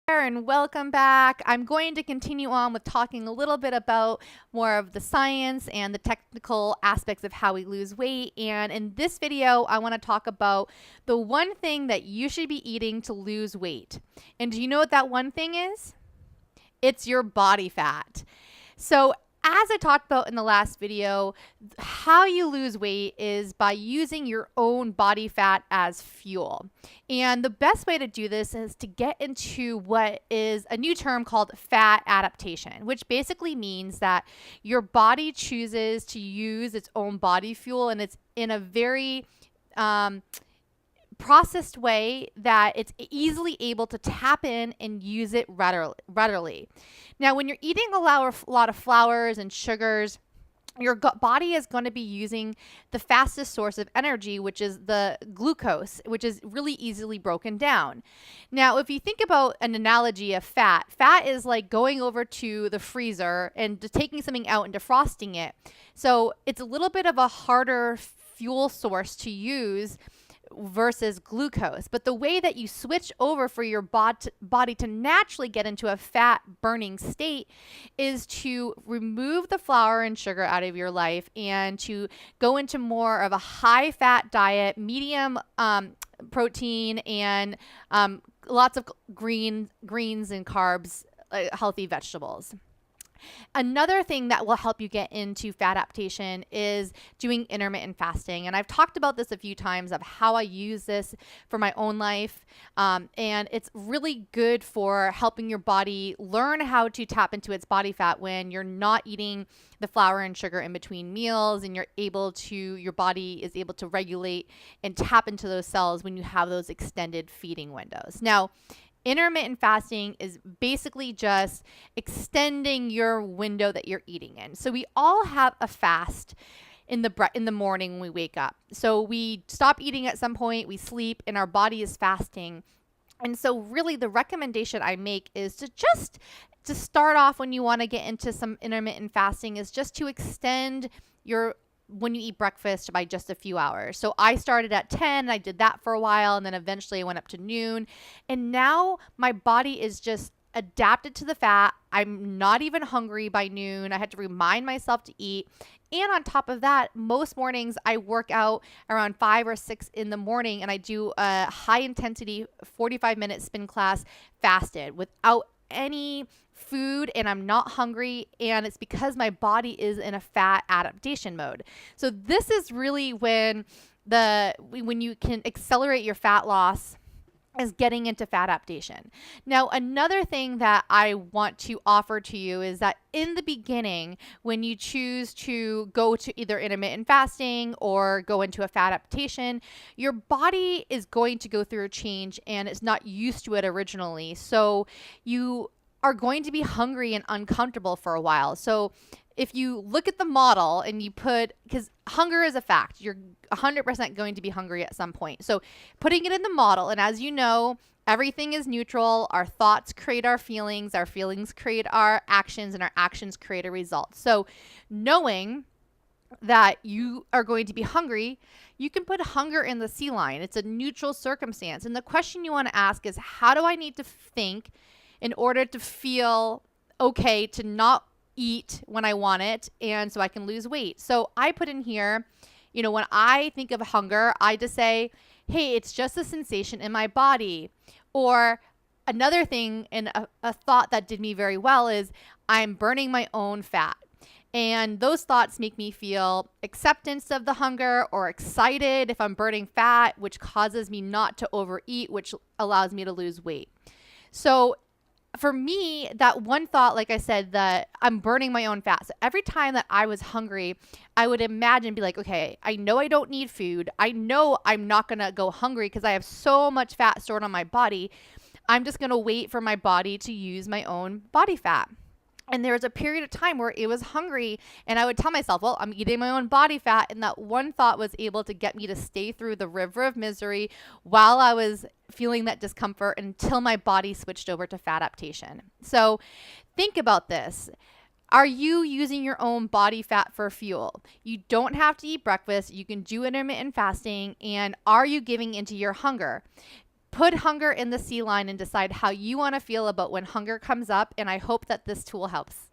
And welcome back. I'm going to continue on with talking a little bit about more of the science and the technical aspects of how we lose weight. And in this video, I want to talk about the one thing that you should be eating to lose weight. And do you know what that one thing is? It's your body fat. So as I talked about in the last video, how you lose weight is by using your own body fat as fuel. And the best way to do this is to get into what is a new term called fat adaptation, which basically means that your body chooses to use its own body fuel, and it's in a very processed way that it's easily able to tap in and use it readily. Now, when you're eating a lot of flours and sugars, your body is going to be using the fastest source of energy, which is the glucose, which is really easily broken down. Now, if you think about an analogy of fat is like going over to the freezer and taking something out and defrosting it. So it's a little bit of a harder fuel source to use versus glucose. But the way that you switch over for your body to naturally get into a fat burning state is to remove the flour and sugar out of your life and to go into more of a high fat diet, medium protein, and lots of greens and carbs, healthy vegetables. Another thing that will help you get into fat adaptation is doing intermittent fasting. And I've talked about this a few times of how I use this for my own life. And it's really good for helping your body learn how to tap into its body fat when you're not eating the flour and sugar in between meals, and your body is able to regulate and tap into those cells when you have those extended feeding windows. Now, intermittent fasting is basically just extending your window that you're eating in. So we all have a fast in the morning when we wake up. So we stop eating at some point, we sleep, and our body is fasting. And so really the recommendation I make is to start off when you want to get into some intermittent fasting is just to extend when you eat breakfast by just a few hours. So I started at 10, I did that for a while, and then eventually I went up to noon. And now my body is just adapted to the fat. I'm not even hungry by noon. I had to remind myself to eat. And on top of that, most mornings I work out around 5 or 6 in the morning, and I do a high intensity 45-minute spin class fasted without any food, and I'm not hungry, and it's because my body is in a fat adaptation mode. So this is really when you can accelerate your fat loss, is getting into fat adaptation. Now, another thing that I want to offer to you is that in the beginning, when you choose to go to either intermittent fasting or go into a fat adaptation, your body is going to go through a change and it's not used to it originally. So you are going to be hungry and uncomfortable for a while. So if you look at the model and because hunger is a fact, you're 100% going to be hungry at some point. So putting it in the model, and as you know, everything is neutral. Our thoughts create our feelings create our actions, and our actions create a result. So knowing that you are going to be hungry, you can put hunger in the C line. It's a neutral circumstance. And the question you want to ask is, how do I need to think in order to feel okay to not eat when I want it, and so I can lose weight? So I put in here, when I think of hunger, I just say, hey, it's just a sensation in my body. Or another thing, and a thought that did me very well is, I'm burning my own fat. And those thoughts make me feel acceptance of the hunger or excited if I'm burning fat, which causes me not to overeat, which allows me to lose weight. So for me, that one thought, like I said, that I'm burning my own fat. So every time that I was hungry, I would imagine, be like, okay, I know I don't need food. I know I'm not going to go hungry because I have so much fat stored on my body. I'm just going to wait for my body to use my own body fat. And there was a period of time where it was hungry, and I would tell myself, well, I'm eating my own body fat. And that one thought was able to get me to stay through the river of misery while I was feeling that discomfort until my body switched over to fat adaptation. So think about this. Are you using your own body fat for fuel? You don't have to eat breakfast. You can do intermittent fasting. And are you giving into your hunger? Put hunger in the C line and decide how you want to feel about when hunger comes up. And I hope that this tool helps.